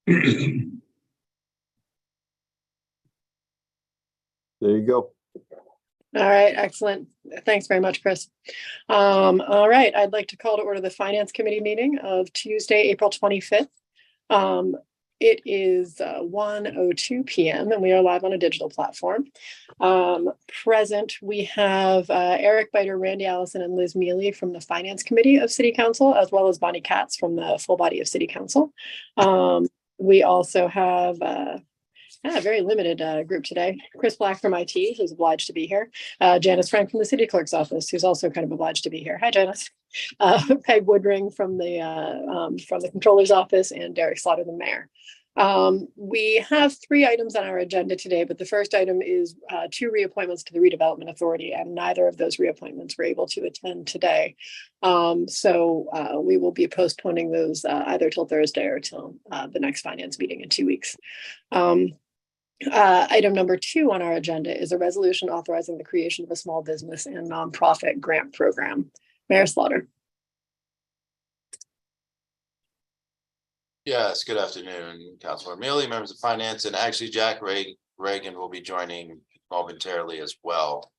There you go. All right, excellent. Thanks very much, Chris. All right, I'd like to call to order the Finance Committee meeting of Tuesday, April 25th. It is 1:02 p.m. and we are live on a digital platform. Present, we have Eric Biter, Randy Allison, and Liz Mealy from the Finance Committee of City Council, as well as Bonnie Katz from the full body of City Council. We also have a very limited group today. Chris Black from IT, who's obliged to be here. Janice Frank from the City Clerk's office, who's also kind of obliged to be here. Hi, Janice. Peg Woodring from the Controller's office, and Derek Slaughter, the mayor. We have 3 items on our agenda today, but the first item is 2 reappointments to the Redevelopment Authority, and neither of those reappointments were able to attend today. So we will be postponing those either till Thursday or till the next finance meeting in 2 weeks. Item number 2 on our agenda is a resolution authorizing the creation of a small business and nonprofit grant program. Mayor Slaughter. Yes, good afternoon, Councilor Mealy, members of Finance, and actually Jack Reagan will be joining momentarily as well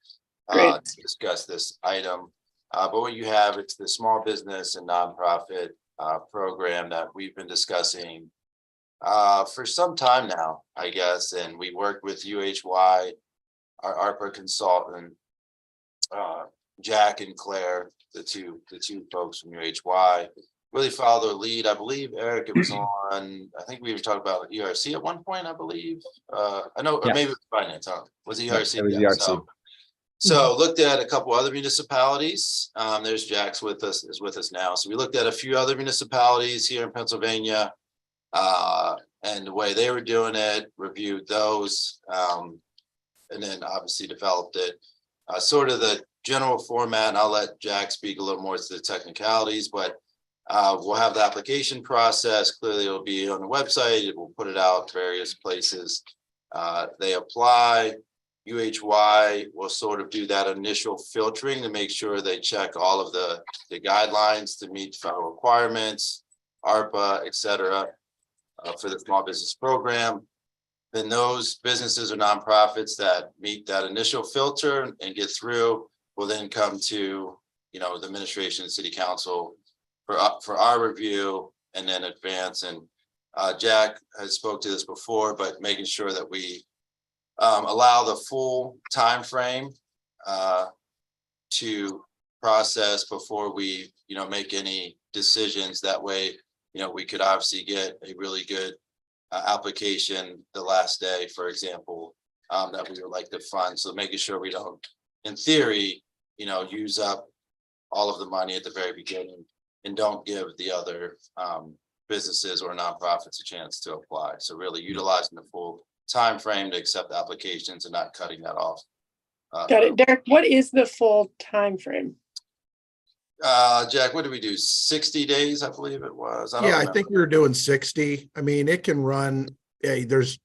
to discuss this item. But what you have, it's the small business and nonprofit program that we've been discussing for some time now, I guess, and we worked with UHY, our ARPA consultant, Jack and Claire, the two folks from UHY, really followed their lead. I believe, Eric, it was on, I think we were talking about ERC at one point, I believe. I know, or maybe it was finance, huh? Was it ERC? It was ERC. So looked at a couple other municipalities. There's Jack's is with us now. So we looked at a few other municipalities here in Pennsylvania, and the way they were doing it, reviewed those, and then obviously developed it. Sort of the general format, and I'll let Jack speak a little more to the technicalities, but we'll have the application process. Clearly it'll be on the website. It will put it out various places. They apply. UHY will sort of do that initial filtering to make sure they check all of the guidelines to meet federal requirements, ARPA, et cetera, for the small business program. Then those businesses or nonprofits that meet that initial filter and get through will then come to, the administration and city council for our review and then advance. And Jack has spoke to this before, but making sure that we allow the full time frame to process before we, make any decisions. That way, we could obviously get a really good application the last day, for example, that we would like to fund. So making sure we don't, in theory, use up all of the money at the very beginning and don't give the other businesses or nonprofits a chance to apply. So really utilizing the full time frame to accept applications and not cutting that off. Got it. Derek, what is the full time frame? Jack, what did we do? 60 days, I believe it was. I think we were doing 60. I mean, it can run. There's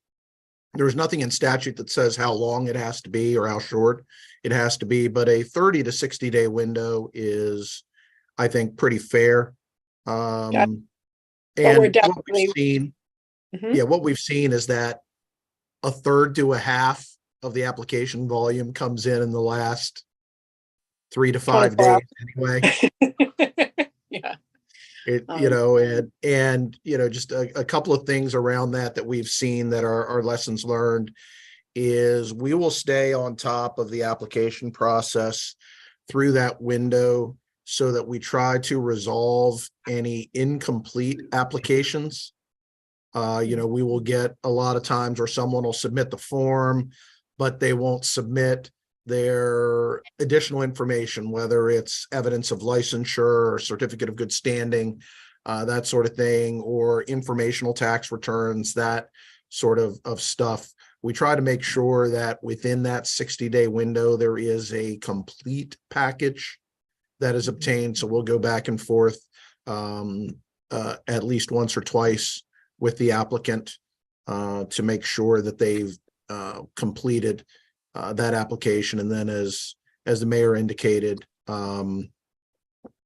nothing in statute that says how long it has to be or how short it has to be, but a 30 to 60 day window is, I think, pretty fair. And we're definitely what we've seen, what we've seen is that a third to a half of the application volume comes in the last 3 to 5 days anyway. Yeah. Just a couple of things around that we've seen that are lessons learned is we will stay on top of the application process through that window so that we try to resolve any incomplete applications. We will get a lot of times where someone will submit the form, but they won't submit their additional information, whether it's evidence of licensure or certificate of good standing, that sort of thing, or informational tax returns, that sort of stuff. We try to make sure that within that 60-day window, there is a complete package that is obtained. So we'll go back and forth at least once or twice with the applicant to make sure that they've completed that application. And then as the mayor indicated, and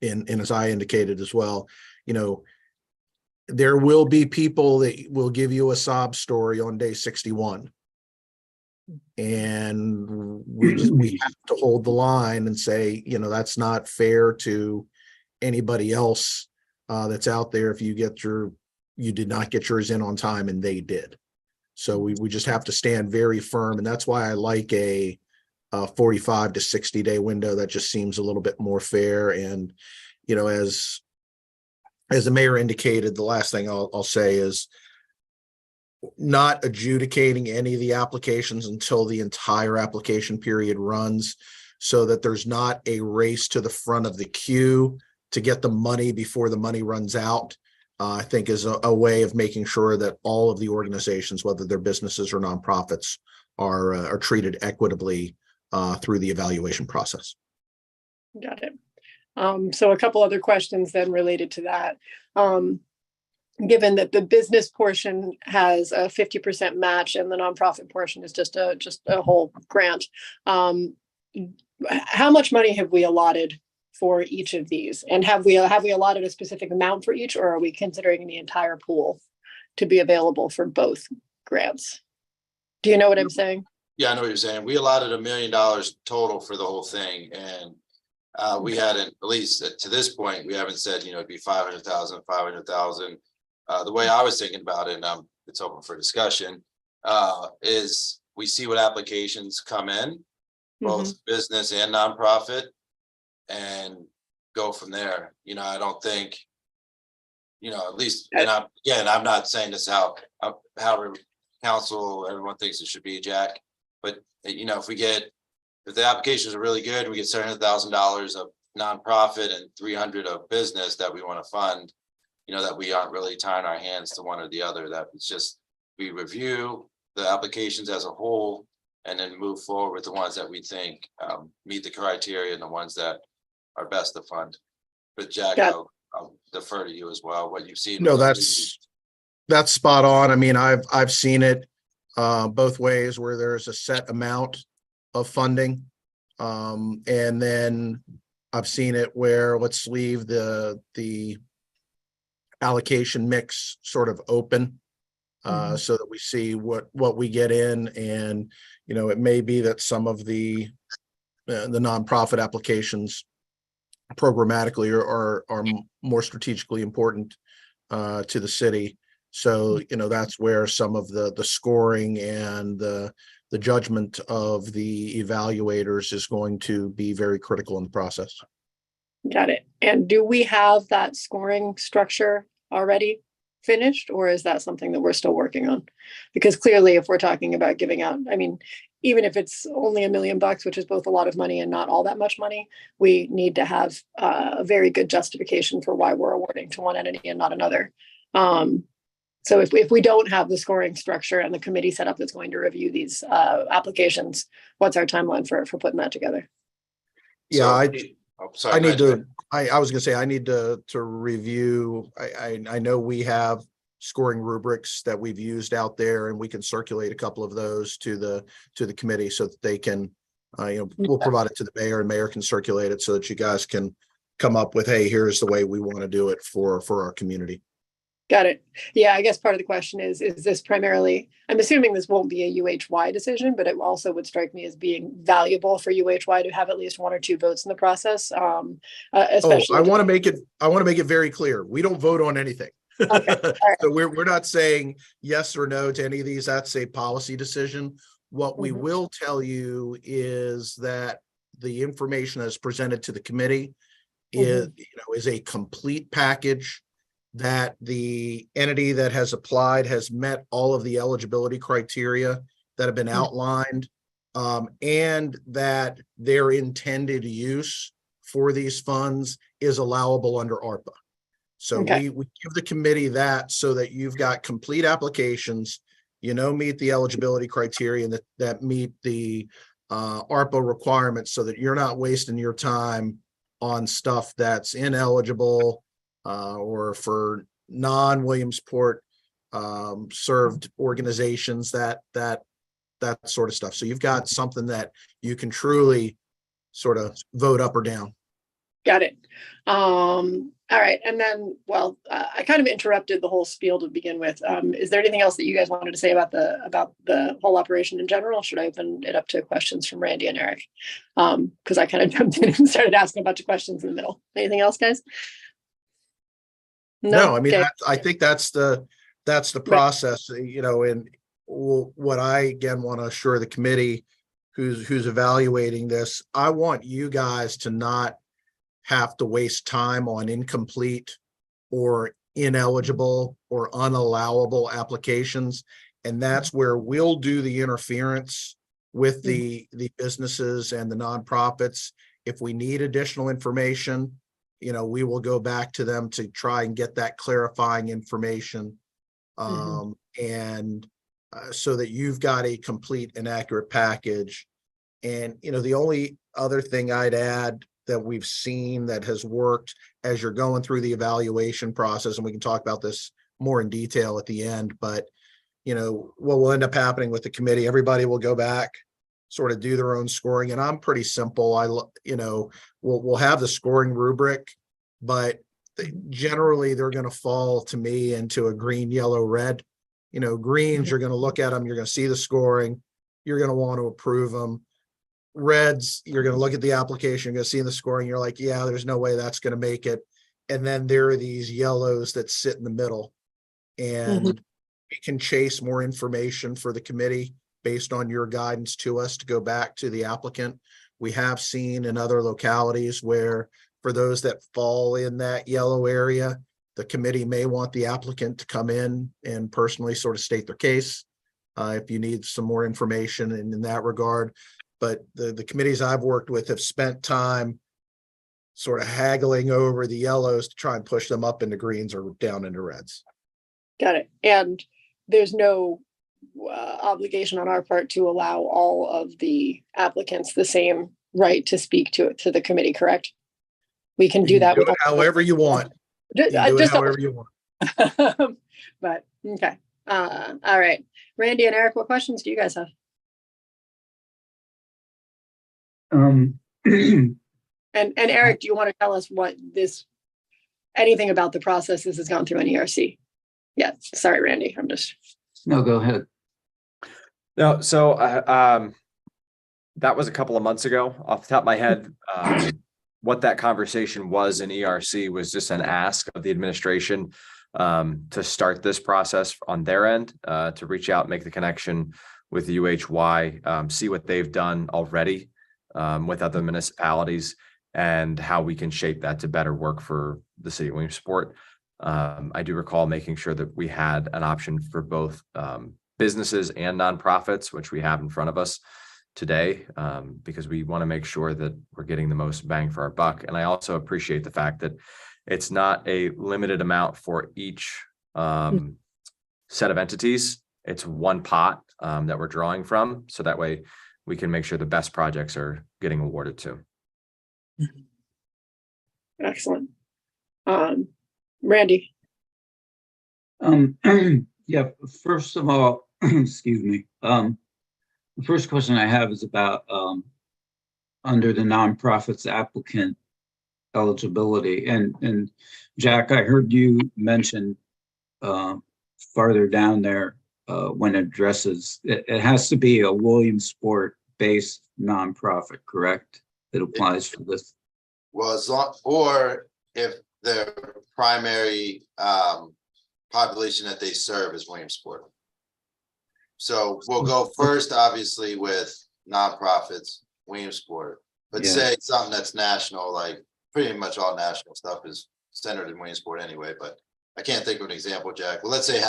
as I indicated as well, there will be people that will give you a sob story on day 61. And we have to hold the line and say, you know, that's not fair to anybody else that's out there. If you did not get yours in on time and they did. So we just have to stand very firm. And that's why I like a 45 to 60 day window. That just seems a little bit more fair. And, you know, as the mayor indicated, the last thing I'll say is not adjudicating any of the applications until the entire application period runs, so that there's not a race to the front of the queue to get the money before the money runs out. I think is a way of making sure that all of the organizations, whether they're businesses or nonprofits, are treated equitably through the evaluation process. Got it. So a couple other questions then related to that. Given that the business portion has a 50% match and the nonprofit portion is just a whole grant, how much money have we allotted for each of these? And have we allotted a specific amount for each, or are we considering the entire pool to be available for both grants? Do you know what I'm saying? Yeah, I know what you're saying. We allotted $1 million total for the whole thing, and we hadn't, at least to this point, we haven't said, you know, it'd be 500,000, 500,000. The way I was thinking about it, and it's open for discussion, is we see what applications come in, both business and nonprofit, and go from there. You know, I don't think, you know, at least, and I'm not saying this how council, everyone thinks it should be, Jack, but you know, if the applications are really good, we get $700,000 of nonprofit and 300 of business that we want to fund, you know, that we aren't really tying our hands to one or the other. That it's just, we review the applications as a whole and then move forward with the ones that we think meet the criteria and the ones that are best to fund. But Jack, I'll defer to you as well, what you've seen. No, that's spot on. I mean, I've seen it both ways, where there's a set amount of funding. And then I've seen it where let's leave the allocation mix sort of open, so that we see what we get in. And, you know, it may be that some of the nonprofit applications programmatically are more strategically important to the city. So, you know, that's where some of the scoring and the judgment of the evaluators is going to be very critical in the process. Got it. And do we have that scoring structure already finished, or is that something that we're still working on? Because clearly, if we're talking about giving out, I mean, even if it's only $1 million, which is both a lot of money and not all that much money, we need to have a very good justification for why we're awarding to one entity and not another. So if we don't have the scoring structure and the committee set up that's going to review these applications, what's our timeline for putting that together? Yeah, I need to. I was going to say I need to review. I know we have scoring rubrics that we've used out there, and we can circulate a couple of those to the committee so that they can, you know, we'll provide it to the mayor, and mayor can circulate it so that you guys can come up with, hey, here's the way we want to do it for our community. Got it. Yeah, I guess part of the question is this primarily, I'm assuming this won't be a UHY decision, but it also would strike me as being valuable for UHY to have at least 1 or 2 votes in the process. Especially I want to make it very clear. We don't vote on anything. Okay. Right. So we're not saying yes or no to any of these. That's a policy decision. What we will tell you is that the information that's presented to the committee is a complete package, that the entity that has applied has met all of the eligibility criteria that have been outlined, and that their intended use for these funds is allowable under ARPA. So we give the committee that, so that you've got complete applications, you know, meet the eligibility criteria, and that meet the ARPA requirements, so that you're not wasting your time on stuff that's ineligible, or for non-Williamsport served organizations, that sort of stuff. So you've got something that you can truly sort of vote up or down. Got it. All right, and then, well, I kind of interrupted the whole spiel to begin with. Is there anything else that you guys wanted to say about the whole operation in general? Should I open it up to questions from Randy and Eric? Because I kind of jumped in and started asking a bunch of questions in the middle. Anything else, guys? No, I mean, Okay. I think that's the process, you know, and what I again want to assure the committee who's evaluating this, I want you guys to not have to waste time on incomplete or ineligible or unallowable applications. And that's where we'll do the interference with the businesses and the nonprofits. If we need additional information, you know, we will go back to them to try and get that clarifying information. So that you've got a complete and accurate package. And, you know, the only other thing I'd add that we've seen that has worked as you're going through the evaluation process, and we can talk about this more in detail at the end, but, you know, what will end up happening with the committee, everybody will go back, sort of do their own scoring. And I'm pretty simple. You know, we'll have the scoring rubric, but generally they're going to fall to me into a green, yellow, red. You know, greens, you're going to look at them, you're going to see the scoring, you're going to want to approve them. Reds, you're going to look at the application, you're going to see the scoring, you're like, yeah, there's no way that's going to make it. And then there are these yellows that sit in the middle, and we can chase more information for the committee based on your guidance to us to go back to the applicant. We have seen in other localities where for those that fall in that yellow area, the committee may want the applicant to come in and personally sort of state their case if you need some more information in that regard. But the committees I've worked with have spent time sort of haggling over the yellows to try and push them up into greens or down into reds. Got it. And there's no obligation on our part to allow all of the applicants the same right to speak to the committee, correct? We can do that with however you want. However you want. But okay. All right. Randy and Eric, what questions do you guys have? And Eric, do you want to tell us what anything about the process this has gone through an ERC? Yeah, sorry, Randy, No, go ahead. No, so that was a couple of months ago. Off the top of my head, what that conversation was in ERC was just an ask of the administration to start this process on their end, to reach out, make the connection with the UHY, see what they've done already with other municipalities and how we can shape that to better work for the city of Williamsport. I do recall making sure that we had an option for both businesses and nonprofits, which we have in front of us today, because we want to make sure that we're getting the most bang for our buck. And I also appreciate the fact that it's not a limited amount for each set of entities. It's one pot that we're drawing from. So that way we can make sure the best projects are getting awarded to. excellent. Randy. Yeah, first of all, excuse me. The first question I have is about under the nonprofits applicant eligibility. And Jack, I heard you mention farther down there when it addresses, it has to be a Williamsport based nonprofit, correct? That applies for this. Well, or if their primary population that they serve is Williamsport. So we'll go first, obviously, with nonprofits, Williamsport. But say something that's national, like pretty much all national stuff is centered in Williamsport anyway. But I can't think of an example, Jack. Well, let's say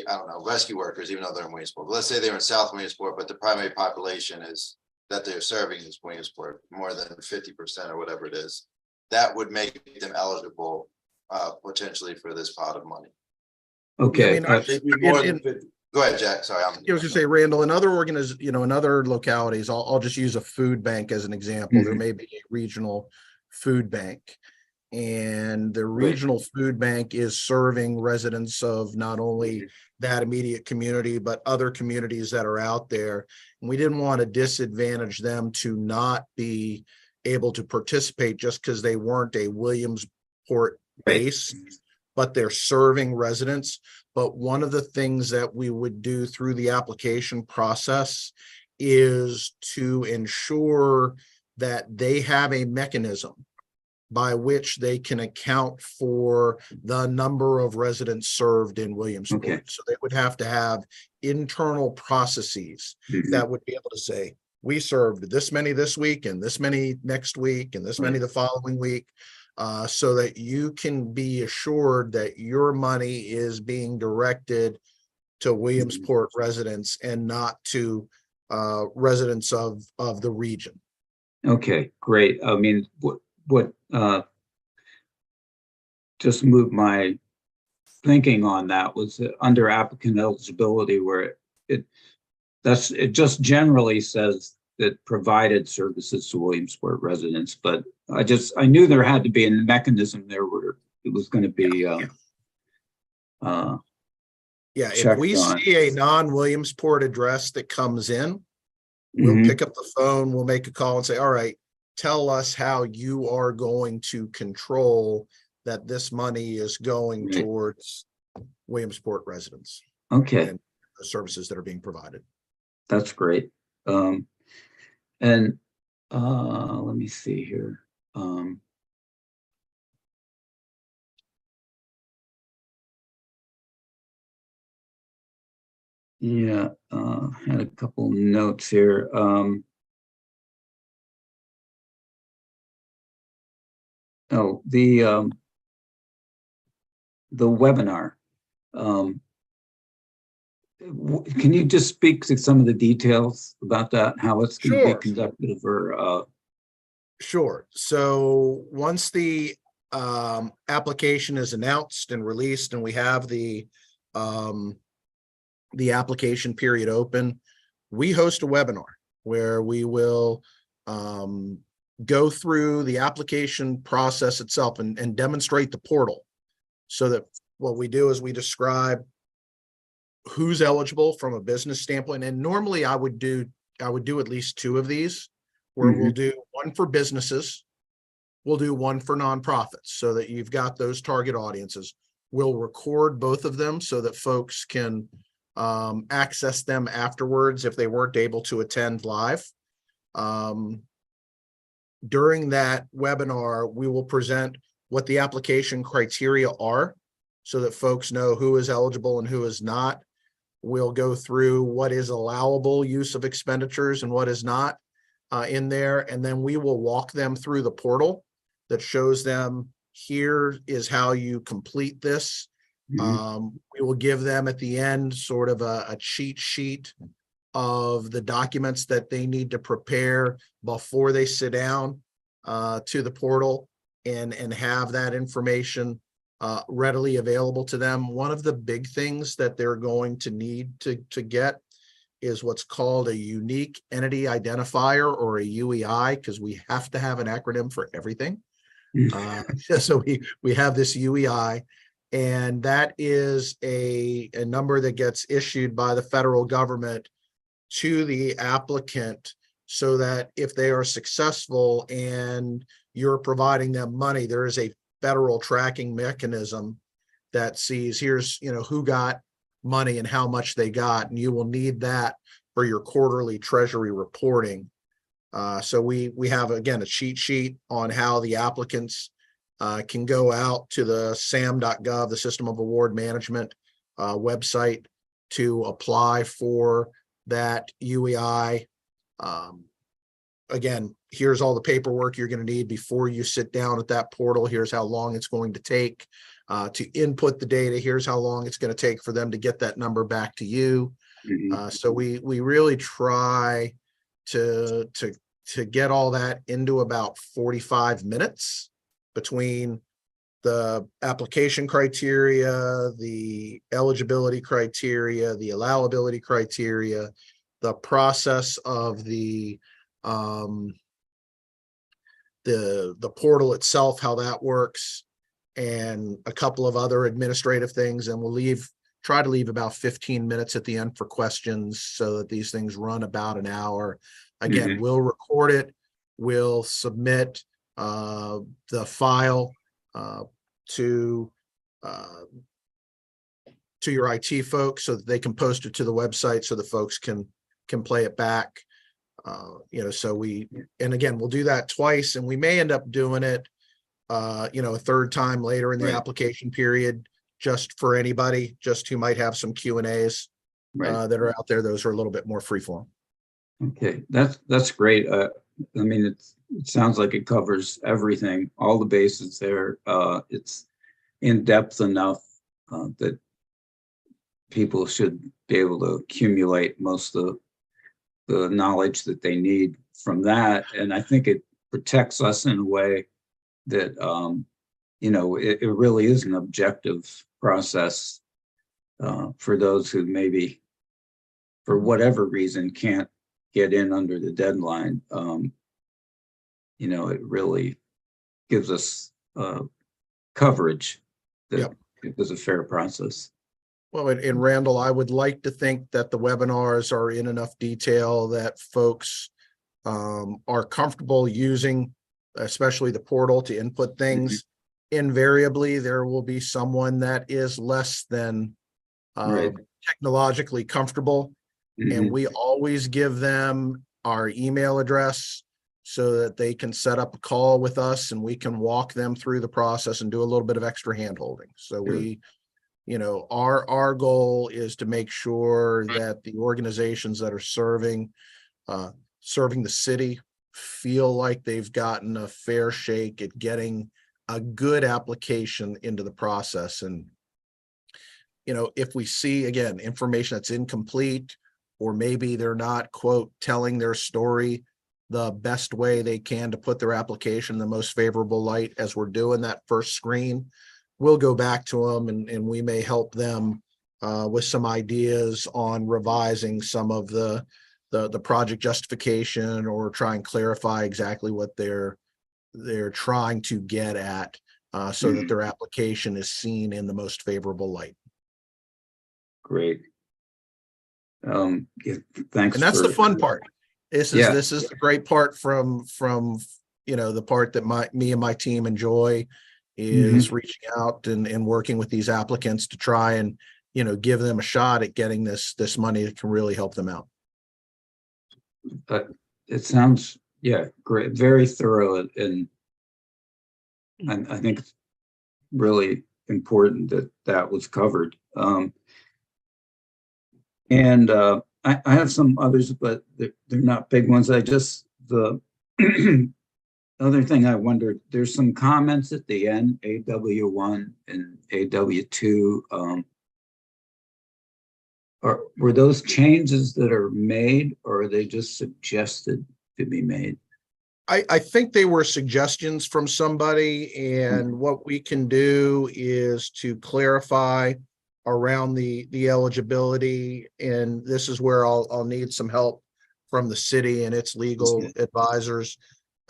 I don't know, rescue workers, even though they're in Williamsport. But let's say they're in South Williamsport, but the primary population is that they're serving is Williamsport, more than 50% or whatever it is. That would make them eligible potentially for this pot of money. Okay. I mean, Go ahead, Jack. Sorry. I was going to say, Randall, in other in other localities, I'll just use a food bank as an example. There may be a regional food bank, and the regional food bank is serving residents of not only that immediate community, but other communities that are out there. And we didn't want to disadvantage them to not be able to participate just because they weren't a Williamsport base, but they're serving residents. But one of the things that we would do through the application process is to ensure that they have a mechanism by which they can account for the number of residents served in Williamsport. Okay. So they would have to have internal processes Mhm. that would be able to say, we served this many this week and this many next week and this many the following week, so that you can be assured that your money is being directed to Williamsport residents and not to residents of the region. Okay, great. I mean, what just moved my thinking on that was that under applicant eligibility, where it just generally says that provided services to Williamsport residents, but I knew there had to be a mechanism there where it was going to be Yeah, if checked we on. see a non-Williamsport address that comes in, we'll Mhm. pick up the phone, we'll make a call and say, all right, tell us how you are going to control that this money is going Right. towards Williamsport residents Okay, and the services that are being provided. that's great. And let me see here. Yeah, had a couple notes here. Oh, the webinar. Can you just speak to some of the details about that, how it's going to be Sure. conducted or Sure. So once the application is announced and released and we have the application period open, we host a webinar where we will go through the application process itself and demonstrate the portal. So that what we do is we describe who's eligible from a business standpoint. And normally I would do at least two of these, where we'll do one for businesses, we'll do one for nonprofits, so that you've got those target audiences. We'll record both of them so that folks can access them afterwards if they weren't able to attend live. During that webinar, we will present what the application criteria are so that folks know who is eligible and who is not. We'll go through what is allowable use of expenditures and what is not in there. And then we will walk them through the portal that shows them, here is how you complete this. We will give them at the end sort of a cheat sheet of the documents that they need to prepare before they sit down to the portal and have that information readily available to them. One of the big things that they're going to need to get is what's called a unique entity identifier, or a UEI, because we have to have an acronym for everything. So we have this UEI, and that is a number that gets issued by the federal government to the applicant, so that if they are successful and you're providing them money, there is a federal tracking mechanism that sees, here's, who got money and how much they got, and you will need that for your quarterly treasury reporting. So we have, again, a cheat sheet on how the applicants can go out to the sam.gov, the System of Award Management website, to apply for that UEI. Again, here's all the paperwork you're going to need before you sit down at that portal. Here's how long it's going to take to input the data. Here's how long it's going to take for them to get that number back to you. So we really try to get all that into about 45 minutes between the application criteria, the eligibility criteria, the allowability criteria, the process of the portal itself, how that works, and a couple of other administrative things. And we'll try to leave about 15 minutes at the end for questions, so that these things run about an hour. Again, we'll record it. will submit the file to your IT folks so that they can post it to the website so the folks can play it back. So and again, we'll do that twice, and we may end up doing it, a third time later in the Right. application period, just for anybody, just who might have some Q&As Right. that are out there. Those are a little bit more freeform. Okay, that's great. I mean, it sounds like it covers everything, all the bases there. It's in depth enough that people should be able to accumulate most of the knowledge that they need from that. And I think it protects us in a way that, it really is an objective process for those who maybe, for whatever reason, can't get in under the deadline. It really gives us coverage that Yep. it was a fair process. Well, and Randall, I would like to think that the webinars are in enough detail that folks are comfortable using, especially the portal, to input things. Invariably, there will be someone that is less than Right. technologically comfortable, and we always give them our email address so that they can set up a call with us and we can walk them through the process and do a little bit of extra hand holding. So Sure. our goal is to make sure that the organizations that are serving the city feel like they've gotten a fair shake at getting a good application into the process. And if we see, again, information that's incomplete, or maybe they're not, quote, telling their story the best way they can to put their application in the most favorable light as we're doing that first screen, we'll go back to them and we may help them with some ideas on revising some of the project justification, or try and clarify exactly what they're trying to get at so that their application is seen in the most favorable light. Great. Yeah, thanks. And that's the for- fun part. This Yeah. is the great part from the part that me and my team enjoy is reaching out and working with these applicants to try and give them a shot at getting this money that can really help them out. It sounds, great, very thorough, and I think it's really important that was covered. And I have some others, but they're not big ones. The other thing I wondered, there's some comments at the end, AW1 and AW2. Were those changes that are made, or are they just suggested to be made? I think they were suggestions from somebody, and what we can do is to clarify around the eligibility. And this is where I'll need some help from the city and its legal advisors.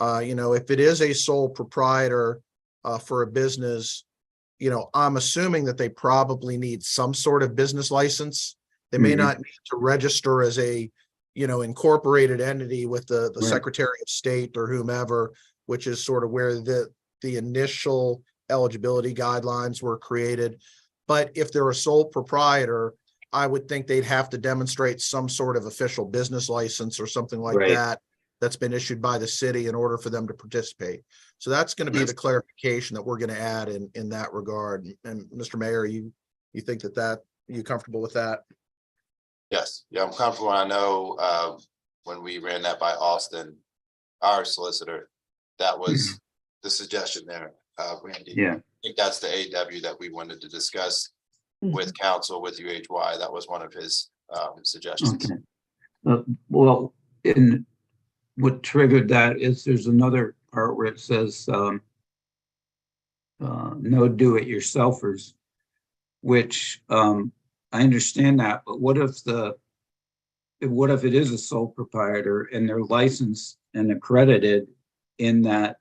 If it is a sole proprietor for a business, I'm assuming that they probably need some sort of business license. They may not need to register as a incorporated entity with the Right. Secretary of State or whomever, which is sort of where the initial eligibility guidelines were created. But if they're a sole proprietor, I would think they'd have to demonstrate some sort of official business license or something like Right. that that's been issued by the city in order for them to participate. So that's going to be the clarification that we're going to add in that regard. And Mr. Mayor, you think that you comfortable with that? Yes, yeah, I'm comfortable. I know when we ran that by Austin, our solicitor, that was the suggestion there, Randy. Yeah. I think that's the AW that we wanted to discuss with council, with UHY. That was one of his suggestions. Okay. Well, in what triggered that is there's another part where it says no do-it-yourselfers, which I understand that, but what if it is a sole proprietor and they're licensed and accredited in that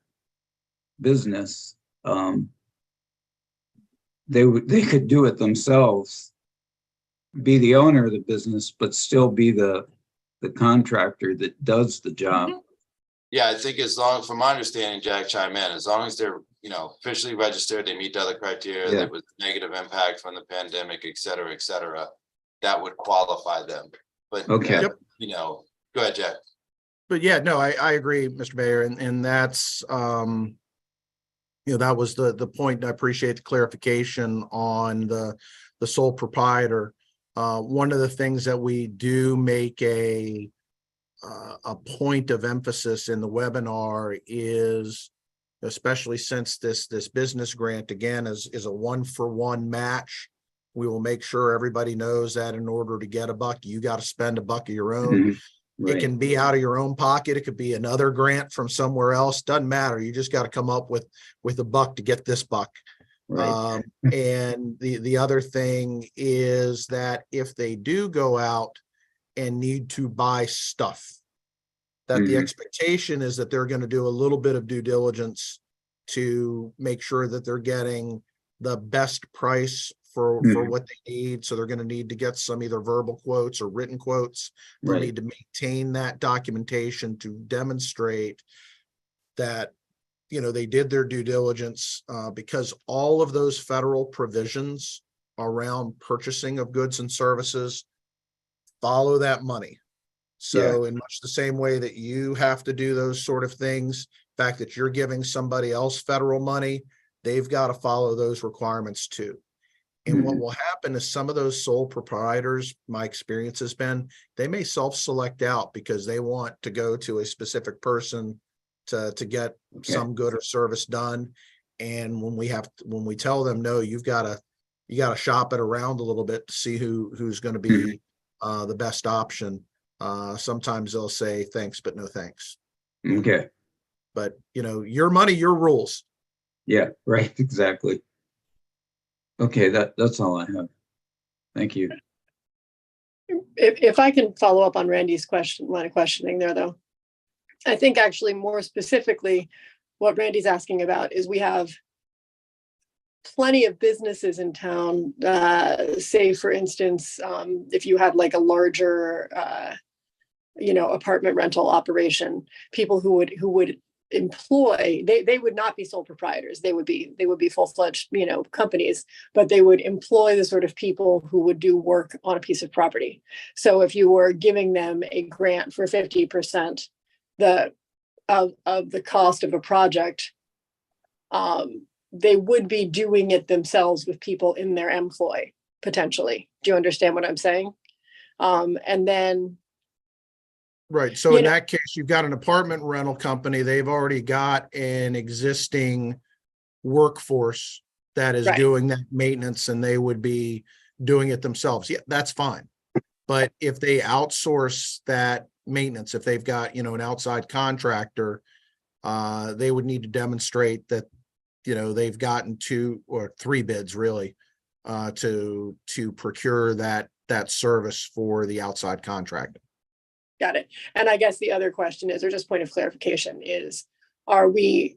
business? They could do it themselves, be the owner of the business, but still be the contractor that does the job. Yeah, I think as long, from my understanding, Jack, chime in, as long as they're, officially registered, they meet the other criteria, Yeah. there was negative impact from the pandemic, et cetera, that would qualify them. But, Okay. Yep. Go ahead, Jack. But yeah, no, I agree, Mr. Mayor, and that's, that was the point. And I appreciate the clarification on the sole proprietor. One of the things that we do make a point of emphasis in the webinar is, especially since this business grant again is a 1-for-1 match. We will make sure everybody knows that in order to get a buck, you got to spend a buck of your own. Mhm. It Right. can be out of your own pocket. It could be another grant from somewhere else. Doesn't matter. You just got to come up with a buck to get this buck. Right. And the other thing is that if they do go out and need to buy stuff, that the Mhm. expectation is that they're going to do a little bit of due diligence to make sure that they're getting the best price for Mhm. what they need. So they're going to need to get some either verbal quotes or written quotes. They'll Right. need to maintain that documentation to demonstrate that, they did their due diligence, because all of those federal provisions around purchasing of goods and services follow that money. So in much the same way that you have to do those sort of things, the fact that you're giving somebody else federal money, they've got to follow those requirements too. And what Mhm. will happen is some of those sole proprietors, my experience has been, they may self-select out because they want to go to a specific person to get some good or service done. And when we tell them, no, you got to shop it around a little bit to see who's going to be the best option. Sometimes they'll say thanks, but no thanks. Okay. But your money, your rules. Yeah, right. Exactly. Okay, that's all I have. Thank you. If I can follow up on Randy's line of questioning there, though. I think actually more specifically, what Randy's asking about is we have plenty of businesses in town, say for instance, if you had like a larger, apartment rental operation, people who would employ, they would not be sole proprietors. They would be full-fledged, companies, but they would employ the sort of people who would do work on a piece of property. So if you were giving them a grant for 50% of the cost of a project, they would be doing it themselves with people in their employ, potentially. Do you understand what I'm saying? And then Right. So in that case, you've got an apartment rental company. They've already got an existing workforce that is Right. doing that maintenance, and they would be doing it themselves. Yeah, that's fine. But if they outsource that maintenance, if they've got, an outside contractor, they would need to demonstrate that, they've gotten 2 or 3 bids really, to procure that service for the outside contractor. Got it. And I guess the other question is, or just point of clarification is, the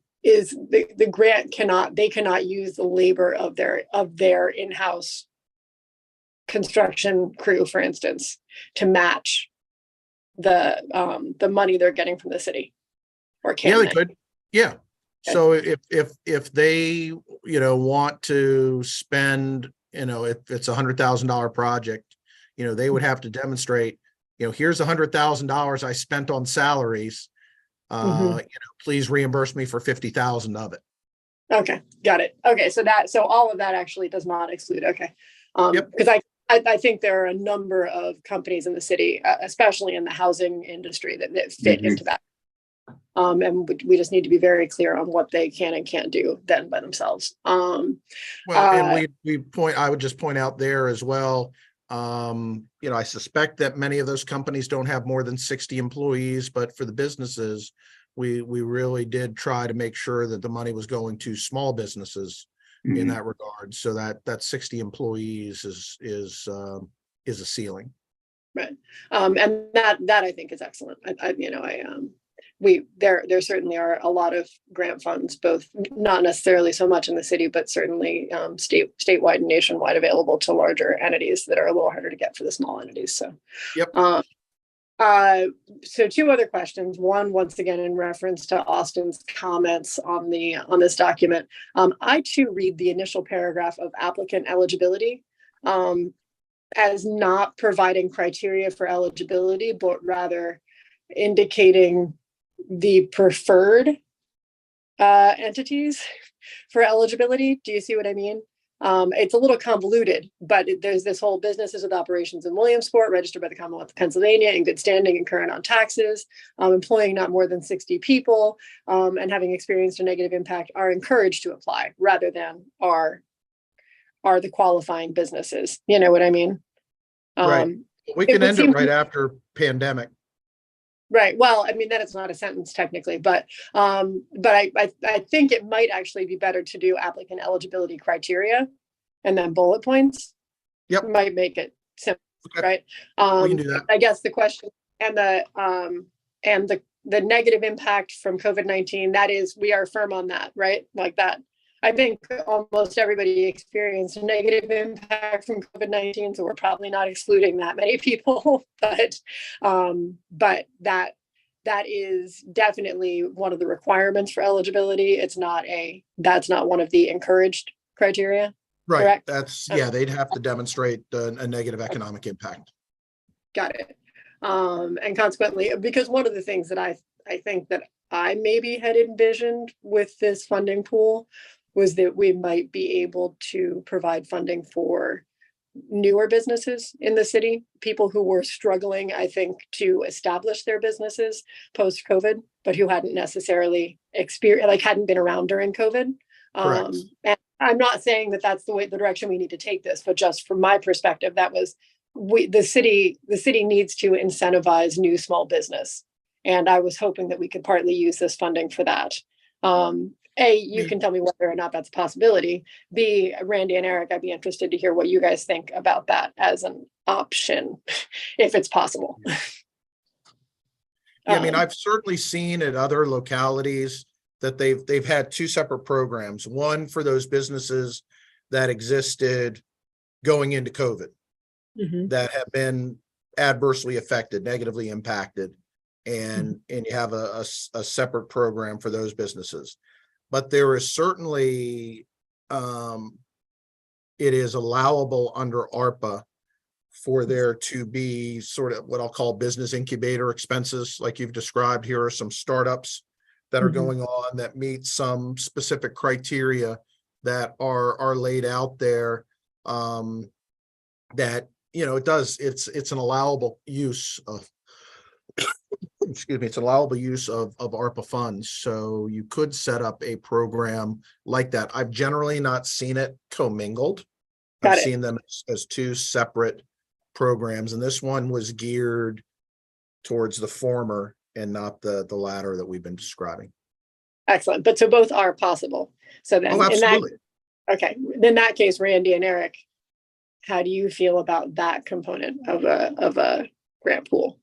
grant cannot use the labor of their in-house construction crew, for instance, to match the money they're getting from the city? Or can Yeah, they they? could. Yeah. Okay. So if they, want to spend, if it's $100,000 project, they would have to demonstrate, here's $100,000 I spent on salaries. Please reimburse me for 50,000 of it. Okay, got it. Okay, so all of that actually does not exclude. Okay, Yep. Because I think there are a number of companies in the city, especially in the housing industry, that fit into that. And we just need to be very clear on what they can and can't do then by themselves. Well, and I would just point out there as well. I suspect that many of those companies don't have more than 60 employees, but for the businesses, we really did try to make sure that the money was going to small businesses in that regard. So that 60 employees is a ceiling. Right. And that I think is excellent. There certainly are a lot of grant funds, both not necessarily so much in the city, but certainly statewide and nationwide, available to larger entities that are a little harder to get for the small entities. So, Yep. So two other questions. One, once again, in reference to Austin's comments on this document. I too read the initial paragraph of applicant eligibility as not providing criteria for eligibility, but rather indicating the preferred entities for eligibility. Do you see what I mean? It's a little convoluted, but there's this whole businesses with operations in Williamsport, registered by the Commonwealth of Pennsylvania, in good standing and current on taxes, employing not more than 60 people, and having experienced a negative impact are encouraged to apply, rather than are the qualifying businesses. You know what I mean? Right. We can end it right after pandemic. Right. Well, I mean, then it's not a sentence technically, but I think it might actually be better to do applicant eligibility criteria and then bullet points. Yep. Might make it simple, Okay. right? We can do that. I guess the question and the negative impact from COVID-19, that is, we are firm on that, right? Like that. I think almost everybody experienced a negative impact from COVID-19, so we're probably not excluding that many people, but that is definitely one of the requirements for eligibility. That's not one of the encouraged criteria. Right. Correct? They'd have to demonstrate a negative economic impact. Got it. And consequently, because one of the things that I think that I maybe had envisioned with this funding pool was that we might be able to provide funding for newer businesses in the city, people who were struggling, I think, to establish their businesses post-COVID, but who hadn't necessarily hadn't been around during COVID. Correct. And I'm not saying that that's the direction we need to take this, but just from my perspective, that was the city needs to incentivize new small business. And I was hoping that we could partly use this funding for that. You can tell me whether or not that's a possibility. B, Randy and Eric, I'd be interested to hear what you guys think about that as an option, if it's possible. Yeah, I mean, I've certainly seen at other localities that they've had two separate programs. One for those businesses that existed going into COVID, that have been adversely affected, negatively impacted, and you have a separate program for those businesses. But there is certainly, it is allowable under ARPA for there to be sort of what I'll call business incubator expenses, like you've described. Here are some startups that are going on that meet some specific criteria that are laid out there. That, it's an allowable use of excuse me, it's allowable use of ARPA funds. So you could set up a program like that. I've generally not seen it commingled. I've seen them as two separate programs, and this one was geared towards the former and not the latter that we've been describing. Excellent. But so both are possible. So then absolutely. In that case, Randy and Eric, how do you feel about that component of a grant pool?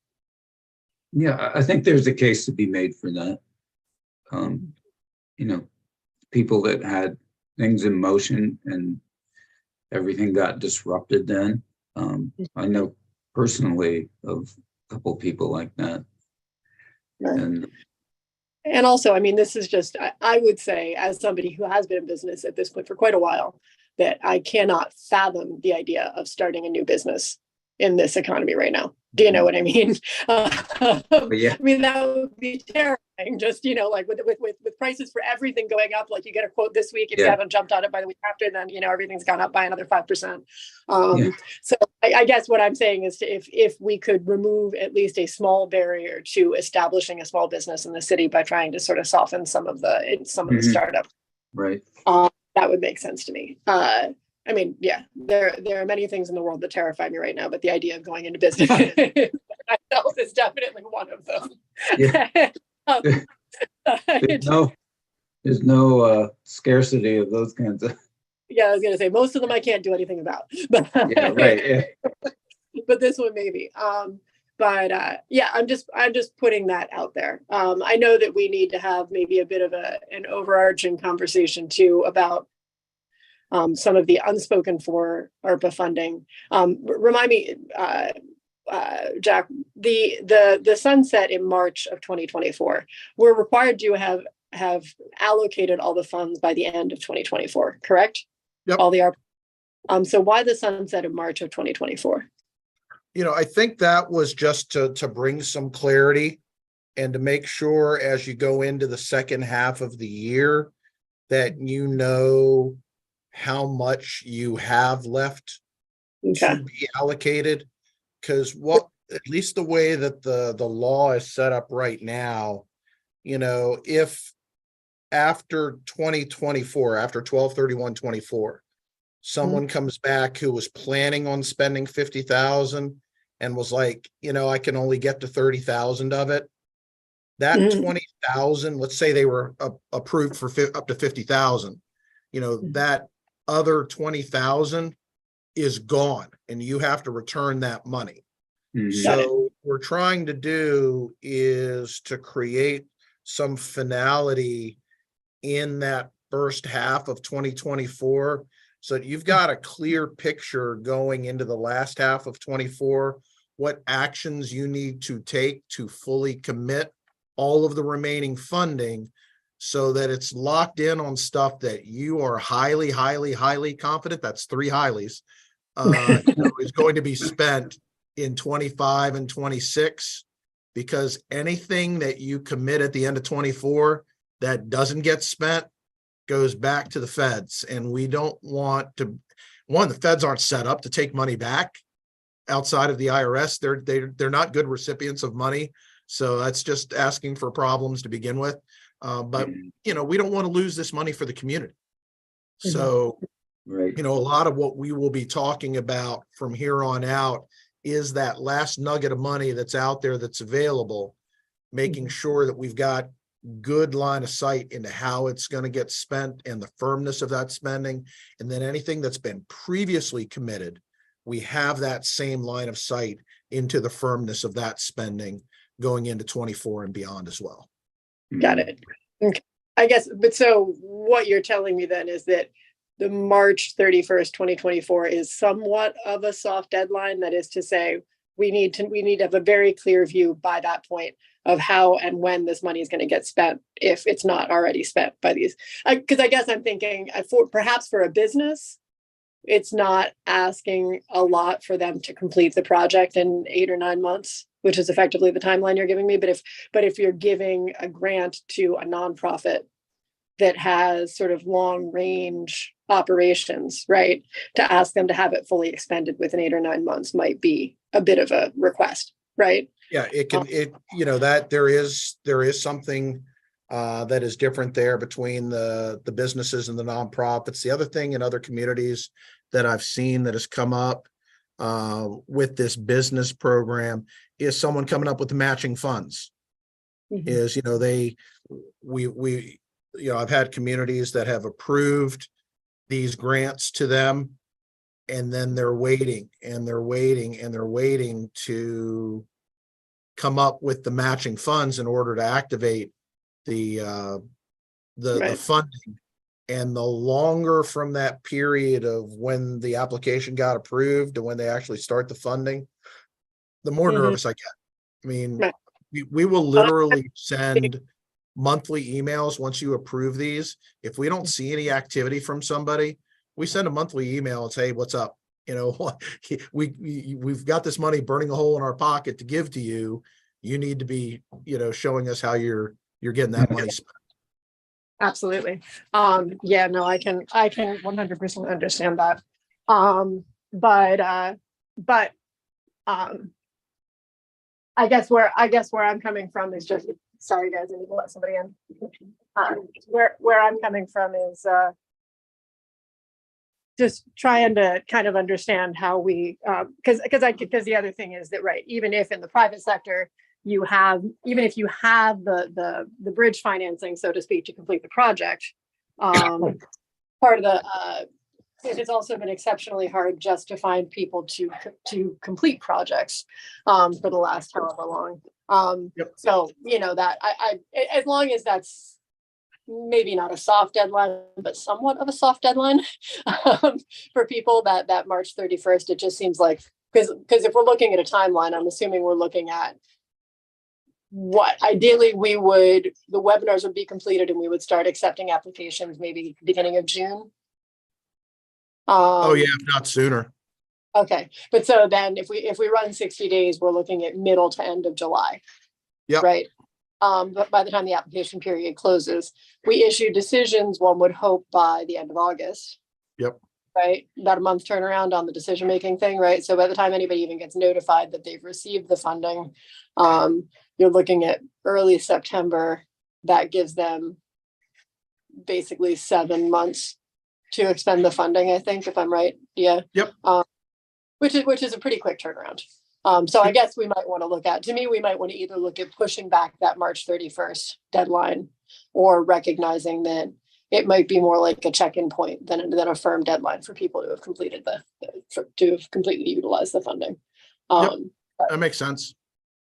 Yeah, I think there's a case to be made for that. People that had things in motion and everything got disrupted then. I know personally of a couple people like that. And also, I mean, this is just, I would say, as somebody who has been in business at this point for quite a while, that I cannot fathom the idea of starting a new business in this economy right now. Do you know what I mean? Yeah. I mean, that would be terrifying. Just, like with prices for everything going up, like you get a quote this week, if you haven't jumped on it by the week after, then, everything's gone up by another 5%. So I guess what I'm saying is if we could remove at least a small barrier to establishing a small business in the city by trying to sort of soften some of the startup. Right. That would make sense to me. I mean, yeah, there are many things in the world that terrify me right now, but the idea of going into business myself is definitely one of them. Yeah. There's no scarcity of those kinds of. Yeah, I was gonna say most of them I can't do anything about, but Yeah, right. Yeah. But this one maybe. Yeah, I'm just putting that out there. I know that we need to have maybe a bit of an overarching conversation too about some of the unspoken for ARPA funding. Remind me, Jack, the sunset in March of 2024, we're required to have allocated all the funds by the end of 2024, correct? Yep. All the ARPA. So why the sunset in March of 2024? I think that was just to bring some clarity and to make sure as you go into the second half of the year that you know how much you have left Okay. to be allocated. Because at least the way that the law is set up right now, if after 2024, after 12/31/24, someone comes back who was planning on spending 50,000 and was like, I can only get to 30,000 of it. That Mhm. 20,000, let's say they were approved for up to 50,000, that other 20,000 is gone and you have to return that money. Mhm. So what we're trying to do is to create some finality in that first half of 2024 so that you've got a clear picture going into the last half of 24, what actions you need to take to fully commit all of the remaining funding so that it's locked in on stuff that you are highly, highly, highly confident, that's three highlies, is going to be spent in 25 and 26, because anything that you commit at the end of 24 that doesn't get spent goes back to the feds. And we don't want to, the feds aren't set up to take money back outside of the IRS. They're not good recipients of money. So that's just asking for problems to begin with. But we don't want to lose this money for the community. So, Right. a lot of what we will be talking about from here on out is that last nugget of money that's out there that's available, making sure that we've got good line of sight into how it's going to get spent and the firmness of that spending. And then anything that's been previously committed, we have that same line of sight into the firmness of that spending going into 24 and beyond as well. Got it. Okay. I guess, but so what you're telling me then is that the March 31st, 2024 is somewhat of a soft deadline. That is to say, we need to have a very clear view by that point of how and when this money is going to get spent, if it's not already spent by these. Because I guess I'm thinking perhaps for a business, it's not asking a lot for them to complete the project in 8 or 9 months, which is effectively the timeline you're giving me. But if you're giving a grant to a nonprofit that has sort of long range operations, right, to ask them to have it fully expended within 8 or 9 months might be a bit of a request, right? Yeah, that there is something that is different there between the businesses and the nonprofits. The other thing in other communities that I've seen that has come up with this business program is someone coming up with the matching funds. Is I've had communities that have approved these grants to them, and then they're waiting to come up with the matching funds in order to activate the funding. And the longer from that period of when the application got approved to when they actually start the funding, the more nervous I get. I mean, we will literally send monthly emails once you approve these. If we don't see any activity from somebody, we send a monthly email and say, what's up? We've got this money burning a hole in our pocket to give to you. You need to be, showing us how you're getting that money spent. Absolutely. Yeah, no, I can 100% understand that. But I guess where I'm coming from is just, sorry guys, I need to let somebody in. Where I'm coming from is just trying to kind of understand how we, because the other thing is that, right, even if in the private sector even if you have the bridge financing, so to speak, to complete the project, part of the it's also been exceptionally hard just to find people to complete projects for the last however long. So that I as long as that's maybe not a soft deadline, but somewhat of a soft deadline for people, that March 31st, it just seems like because if we're looking at a timeline, I'm assuming we're looking at what ideally the webinars would be completed and we would start accepting applications maybe beginning of June. Oh, yeah, if not sooner. Okay, but so then if we run 60 days, we're looking at middle to end of July. Yep. Right. But by the time the application period closes, we issue decisions, one would hope by the end of August. Yep. Right, about a month turnaround on the decision-making thing, right? So by the time anybody even gets notified that they've received the funding, you're looking at early September. That gives them basically 7 months to expend the funding, I think, if I'm right. Yeah. Yep. Which is a pretty quick turnaround. So I guess we might want to look at, we might want to either look at pushing back that March 31st deadline or recognizing that it might be more like a check-in point than a firm deadline for people to have completed to have completely utilized the funding. That makes sense.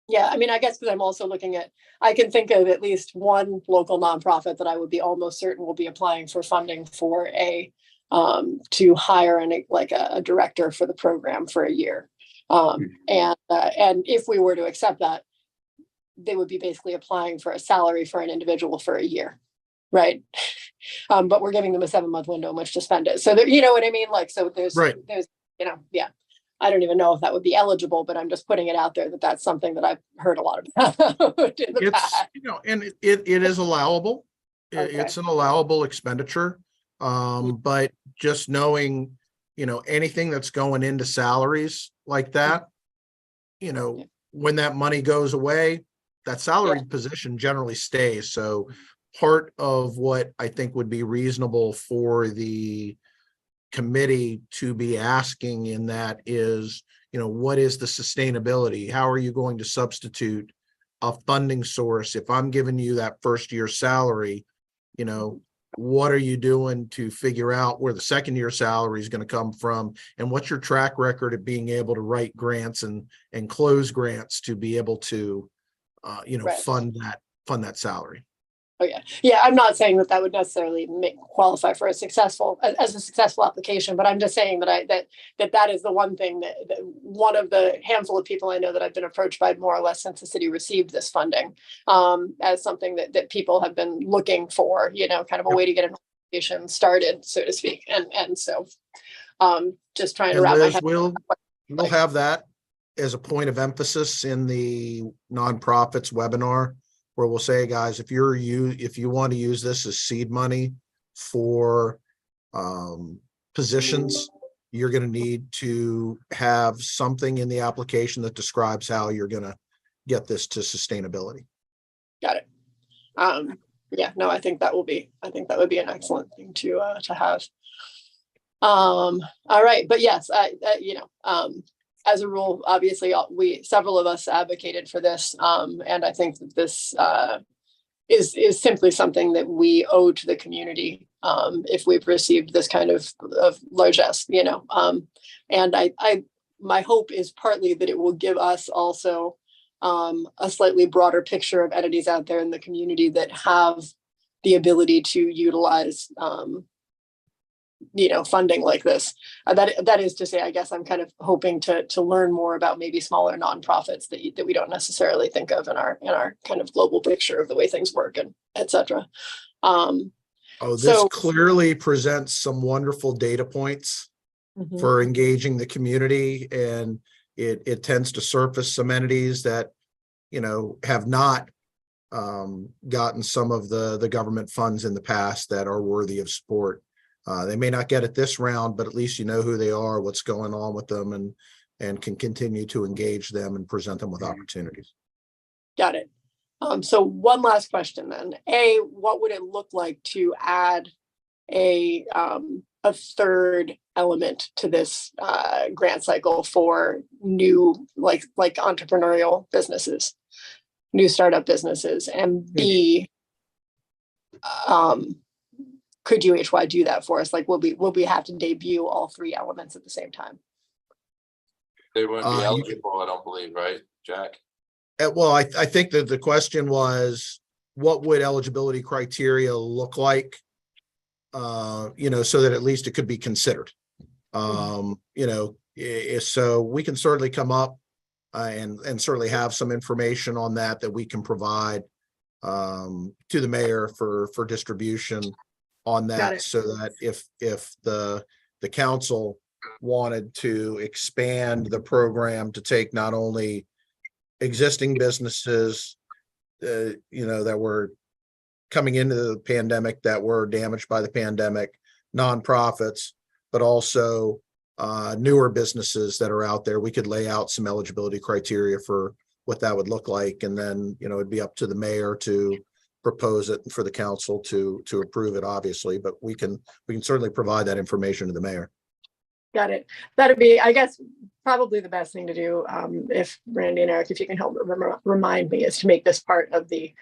Yeah, I mean, I guess because I'm also looking at, I can think of at least one local nonprofit that I would be almost certain will be applying for funding for to hire a director for the program for a year. And if we were to accept that, they would be basically applying for a salary for an individual for a year, right? But we're giving them a 7-month window in which to spend it. So you know what I mean? Like, so there's, yeah. I don't even know if that would be eligible, but I'm just putting it out there that that's something that I've heard a lot about in the past. And it is allowable. Okay. It's an allowable expenditure. But just knowing, anything that's going into salaries like that, when that money goes away, that salaried position generally stays. So part of what I think would be reasonable for the committee to be asking in that is, what is the sustainability? How are you going to substitute a funding source? If I'm giving you that first year salary, what are you doing to figure out where the second year salary is going to come from? And what's your track record of being able to write grants and close grants to be able to, Right. fund that salary? Oh yeah. I'm not saying that would necessarily qualify for a successful application, but I'm just saying that that is the one thing that one of the handful of people I know that I've been approached by more or less since the city received this funding, as something that people have been looking for, kind of a way to get an application started, so to speak. And so, just trying to wrap my head. We'll have that as a point of emphasis in the nonprofits webinar, where we'll say, guys, if you want to use this as seed money for positions, you're going to need to have something in the application that describes how you're going to get this to sustainability. Got it. I think that would be an excellent thing to have. All right, but yes, as a rule, obviously, several of us advocated for this, and I think that this is simply something that we owe to the community if we've received this kind of largesse, and my hope is partly that it will give us also a slightly broader picture of entities out there in the community that have the ability to utilize funding like this. That is to say, I guess I'm kind of hoping to learn more about maybe smaller nonprofits that we don't necessarily think of in our kind of global picture of the way things work and et cetera. This clearly presents some wonderful data points for engaging the community, and it tends to surface some entities that have not gotten some of the government funds in the past that are worthy of support. They may not get it this round, but at least you know who they are, what's going on with them, and can continue to engage them and present them with opportunities. Got it. So one last question then. What would it look like to add a third element to this grant cycle for new like entrepreneurial businesses, new startup businesses? And B, could UHY do that for us? Like, will we have to debut all three elements at the same time? They wouldn't be eligible, I don't believe, right, Jack? Well, I think that the question was, what would eligibility criteria look like? So that at least it could be considered. So we can certainly come up and certainly have some information on that we can provide to the mayor for distribution on Got that, it. so that if the council wanted to expand the program to take not only existing businesses, that were coming into the pandemic, that were damaged by the pandemic, nonprofits, but also newer businesses that are out there, we could lay out some eligibility criteria for what that would look like. And then, it'd be up to the mayor to propose it for the council to approve it, obviously, but we can certainly provide that information to the mayor. Got it. That'd be, I guess, probably the best thing to do, if Randy and Eric, if you can help remind me, is to make this part of the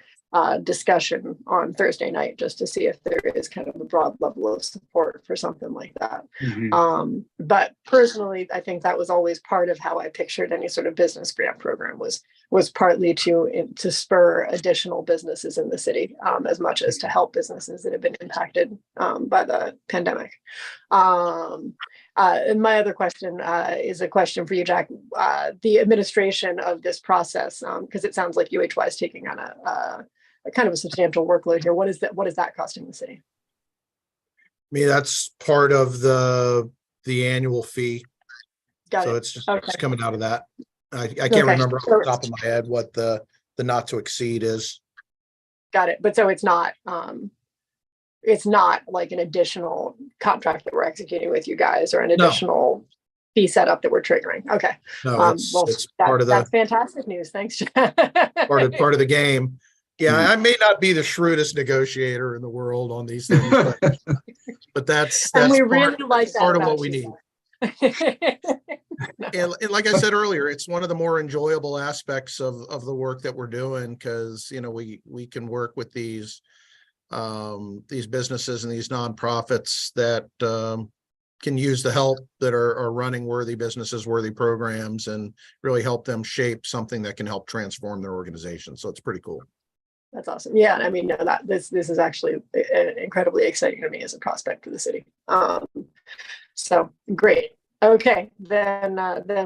discussion on Thursday night, just to see if there is kind of a broad level of support for something like that. Mhm. But personally, I think that was always part of how I pictured any sort of business grant program was partly to spur additional businesses in the city, as much as to help businesses that have been impacted by the pandemic. And my other question is a question for you, Jack. The administration of this process, because it sounds like UHY is taking on a kind of a substantial workload here. What is that costing the city? I mean, that's part of the annual fee. Got So it. it's Okay. coming out of that. I can't Okay. remember off the top of my head what the not to exceed is. Got it. But so it's not like an additional contract that we're executing with you guys, or an additional fee setup that we're triggering. Okay. No, it's part of that's fantastic news. Thanks, Jack. part of the game. Yeah, I may not be the shrewdest negotiator in the world on these things, but that's And we part, really like that part of about what we you. need. And like I said earlier, it's one of the more enjoyable aspects of the work that we're doing, because we can work with these businesses and these nonprofits that can use the help, that are running worthy businesses, worthy programs, and really help them shape something that can help transform their organization. So it's pretty cool. That's awesome. Yeah, I mean, no, that this is actually incredibly exciting to me as a prospect for the city. So great. Okay, then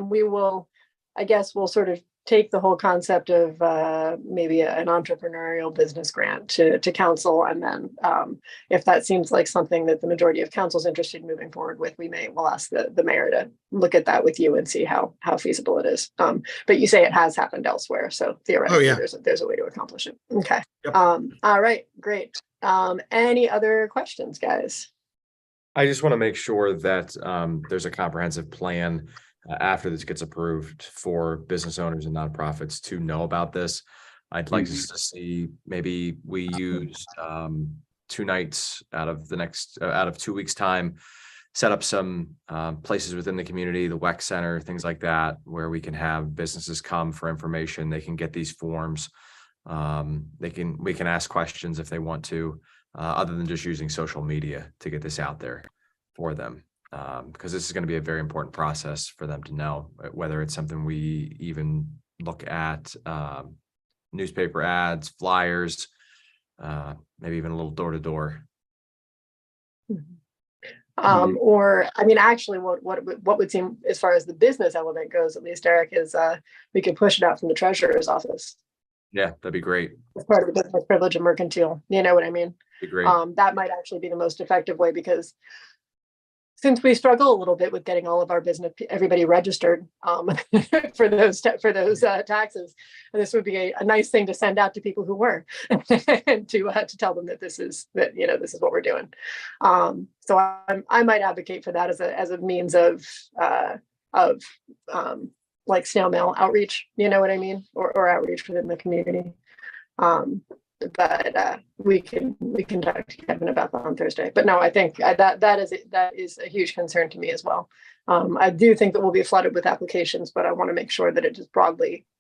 we will, I guess we'll sort of take the whole concept of maybe an entrepreneurial business grant to council, and then if that seems like something that the majority of council is interested in moving forward with, we'll ask the mayor to look at that with you and see how feasible it is. But you say it has happened elsewhere, so theoretically there's a way to accomplish it. Okay. Yep. All right, great. Any other questions, guys? I just want to make sure that there's a comprehensive plan after this gets approved for business owners and nonprofits to know about this. I'd like us to see, maybe we use 2 nights out of 2 weeks time, set up some places within the community, the WEC Center, things like that, where we can have businesses come for information. They can get these forms. We can ask questions if they want to, other than just using social media to get this out there for them. Because this is going to be a very important process for them to know, whether it's something we even look at, newspaper ads, flyers, maybe even a little door to door. Or, I mean, actually, what would seem, as far as the business element goes, at least, Eric, is we could push it out from the treasurer's office Yeah, that'd be great. as part of the business privilege and mercantile. You know what I mean? Be great. That might actually be the most effective way, because since we struggle a little bit with getting all of our everybody registered for those taxes, this would be a nice thing to send out to people who were, and to tell them that this is what we're doing. So I might advocate for that as a means of like snail mail outreach. You know what I mean, or outreach within the community. But we can talk to Kevin about that on Thursday. But no, I think that is a huge concern to me as well. I do think that we'll be flooded with applications, but I want to make sure that it just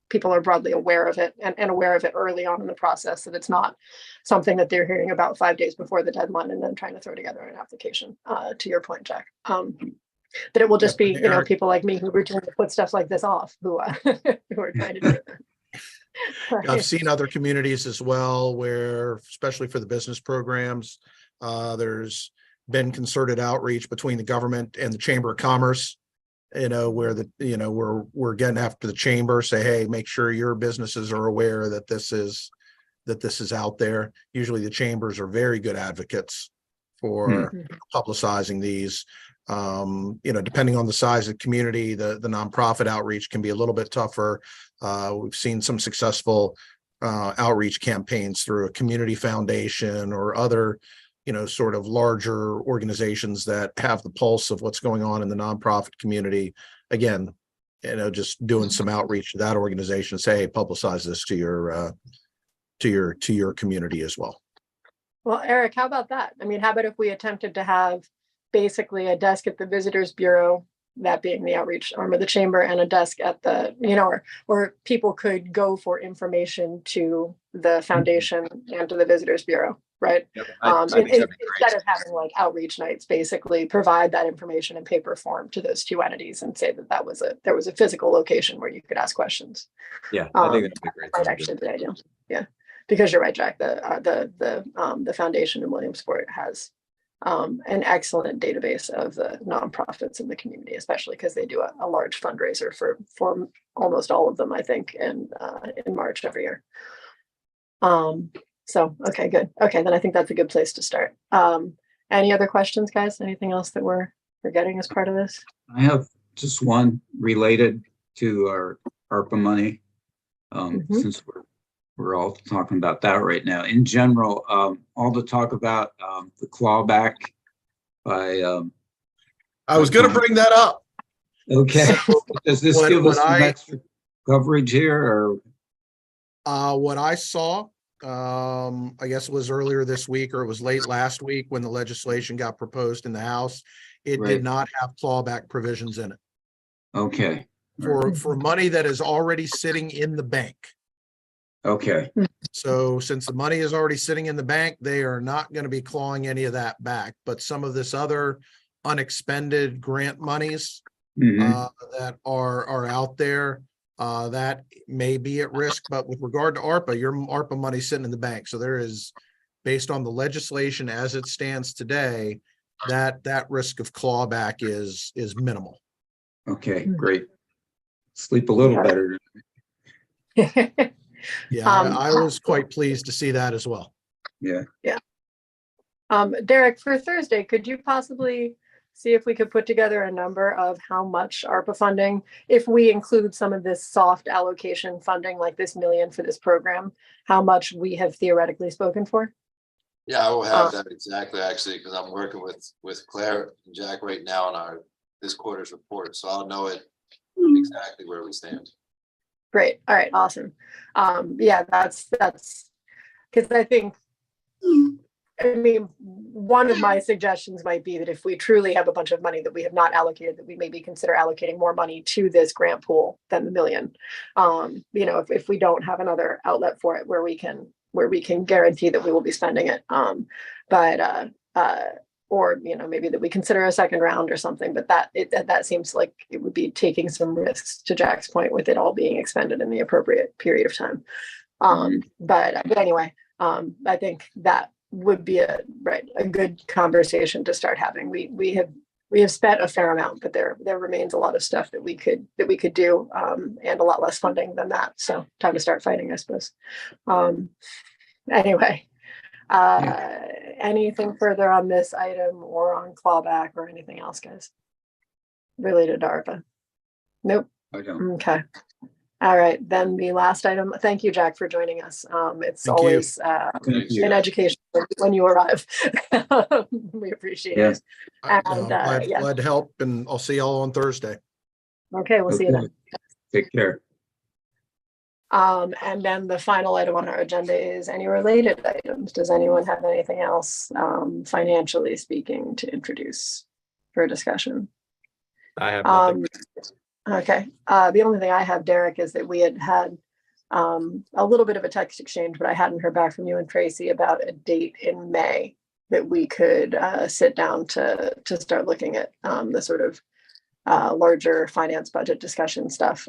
people are broadly aware of it, and aware of it early on in the process, that it's not something that they're hearing about 5 days before the deadline and then trying to throw together an application. To your point, Jack. That it will just be people like me who routinely put stuff like this off, who are trying to do it. I've seen other communities as well, where, especially for the business programs, there's been concerted outreach between the government and the Chamber of Commerce. where we're getting after the chamber, say, hey, make sure your businesses are aware that this is out there. Usually the chambers are very good advocates for publicizing these. Depending on the size of the community, the nonprofit outreach can be a little bit tougher. We've seen some successful outreach campaigns through a community foundation or other, sort of larger organizations that have the pulse of what's going on in the nonprofit community. Again, just doing some outreach to that organization, say, hey, publicize this to your community as well. Well, Eric, how about that? I mean, how about if we attempted to have basically a desk at the Visitors Bureau, that being the outreach arm of the chamber, and a desk at the, where people could go for information to the foundation and to the Visitors Bureau, right? Yep, I think that'd be great. Instead of having like outreach nights, basically provide that information in paper form to those two entities and say that there was a physical location where you could ask questions. Yeah, I think that'd be great. Might actually be the idea. Yeah, because you're right, Jack. The foundation in Williamsport has an excellent database of the nonprofits in the community, especially because they do a large fundraiser for almost all of them, I think, in March every year. So, okay, good. Okay, then I think that's a good place to start. Any other questions, guys? Anything else that we're forgetting as part of this? I have just one related to our ARPA money, since we're all talking about that right now. In general, all the talk about the clawback by I was going to bring that up. Okay. Does this give us some extra coverage here, or what I saw, I guess it was earlier this week or it was late last week when the legislation got proposed in the House, it Right. did not have clawback provisions in it okay? for money that is already sitting in the bank. Okay. So since the money is already sitting in the bank, they are not going to be clawing any of that back. But some of this other unexpended grant monies that are out there, that may be at risk. But with regard to ARPA, your ARPA money sitting in the bank. So there is, based on the legislation as it stands today, that risk of clawback is minimal. Okay, great. Sleep a little better. Yeah, I was quite pleased to see that as well. Yeah. Yeah. Derek, for Thursday, could you possibly see if we could put together a number of how much ARPA funding, if we include some of this soft allocation funding, like this $1 million for this program, how much we have theoretically spoken for? Yeah, I will have that exactly, actually, because I'm working with Claire and Jack right now on this quarter's report, so I'll know it exactly where we stand. Great. All right. Awesome. Yeah, that's because I think, one of my suggestions might be that if we truly have a bunch of money that we have not allocated, that we maybe consider allocating more money to this grant pool than the $1 million. If we don't have another outlet for it where we can guarantee that we will be spending it. Or maybe that we consider a second round or something, but that seems like it would be taking some risks, to Jack's point, with it all being expended in the appropriate period of time. But anyway, I think that would be a good conversation to start having. We have spent a fair amount, but there remains a lot of stuff that we could do, and a lot less funding than that. So time to start fighting, I suppose. Anyway. Anything further on this item or on clawback or anything else, guys, related to ARPA? Nope. I don't. Okay. All right. Then the last item. Thank you, Jack, for joining us. It's Thank you. always Thank you. an education when you arrive. We appreciate it. And Glad to help, and I'll see y'all on Thursday. Okay, we'll see you then. Take care. And then the final item on our agenda is any related items. Does anyone have anything else, financially speaking, to introduce for discussion? I have nothing. Okay. The only thing I have, Derek, is that we had a little bit of a text exchange, but I hadn't heard back from you and Tracy about a date in May that we could sit down to start looking at the sort of larger finance budget discussion stuff.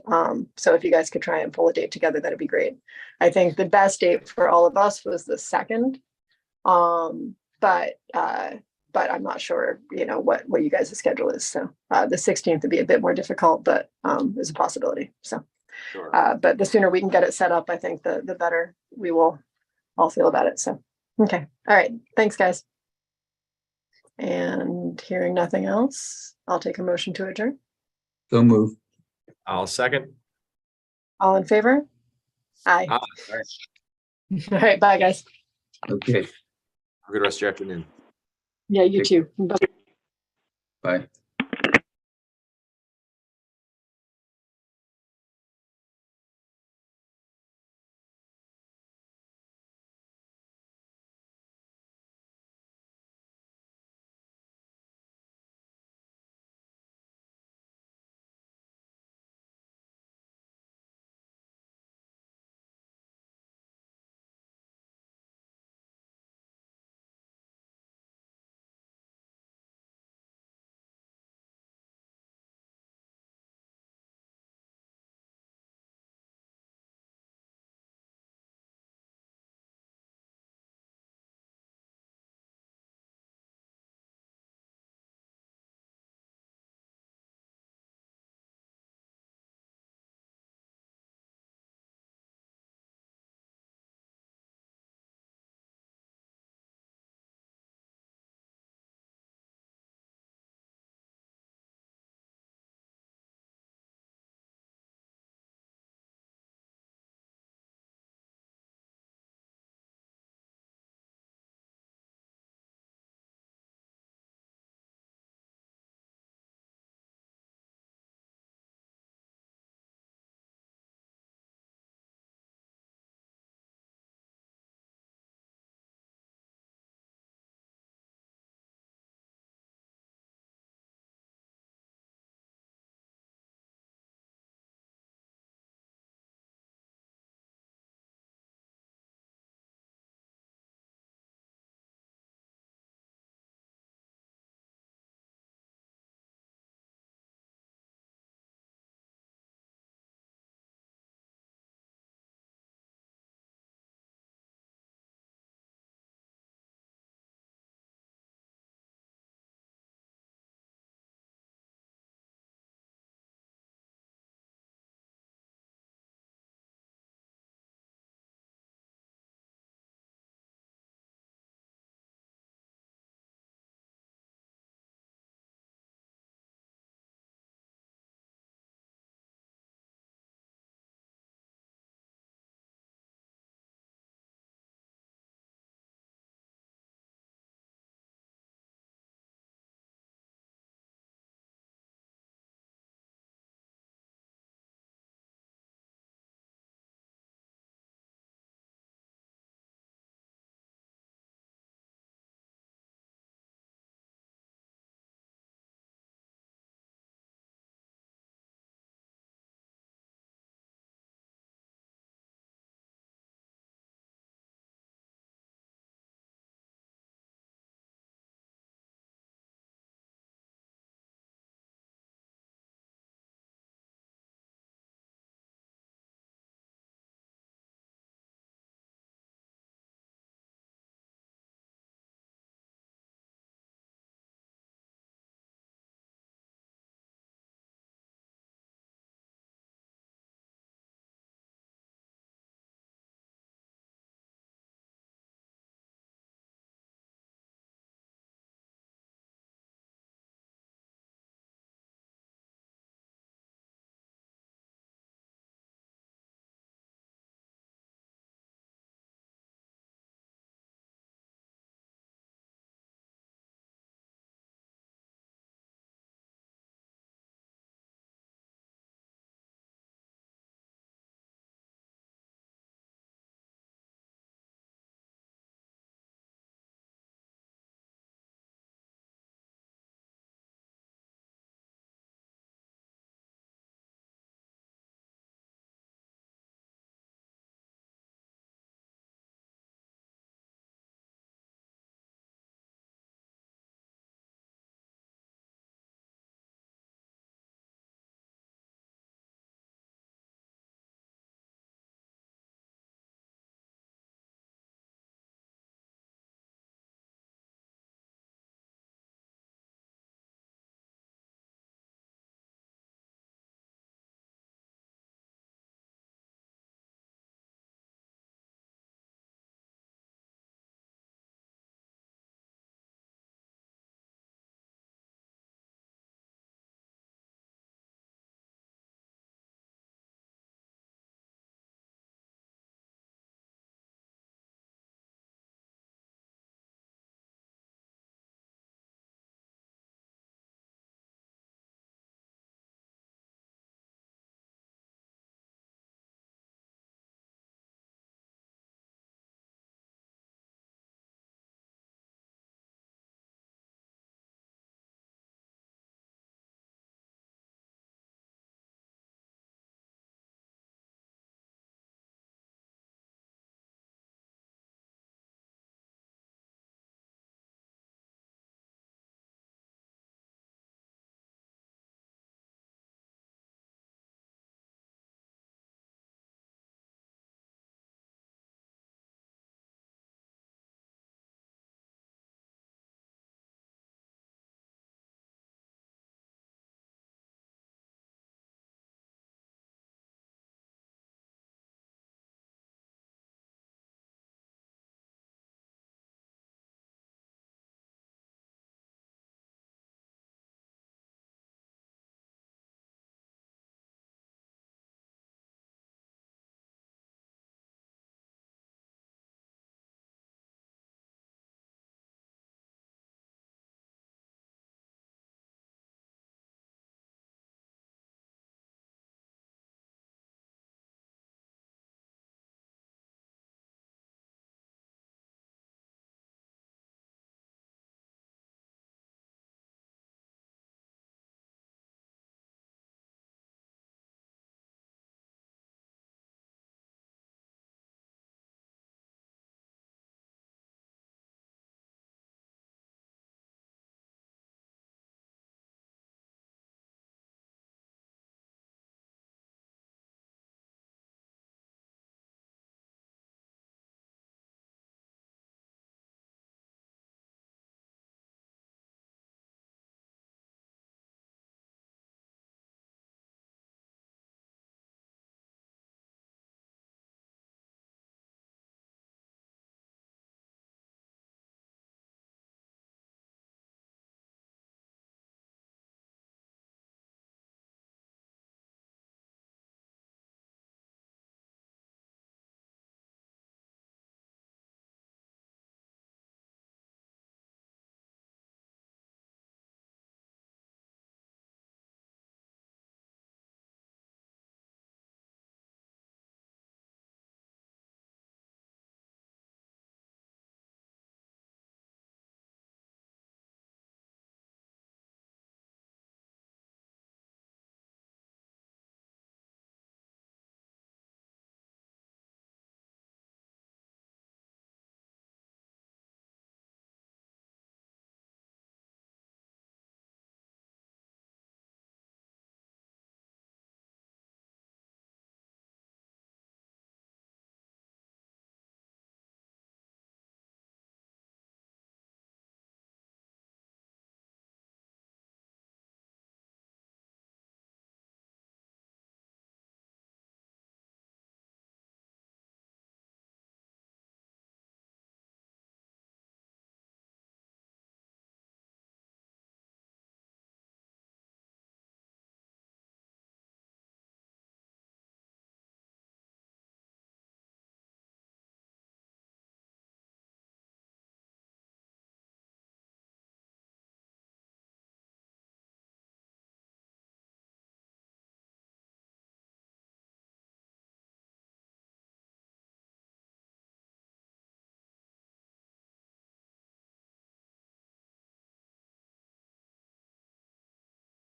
So if you guys could try and pull a date together, that'd be great. I think the best date for all of us was the 2nd. But but I'm not sure, what you guys' schedule is. So the 16th would be a bit more difficult, but is a possibility. So, Sure. but the sooner we can get it set up, I think the better we will all feel about it. So, okay. All right. Thanks, guys. And hearing nothing else, I'll take a motion to adjourn. So move. I'll second. All in favor? Aye. Aye. All right. Bye, guys. Okay, Have a good rest of your afternoon. Yeah, you too. Bye. bye.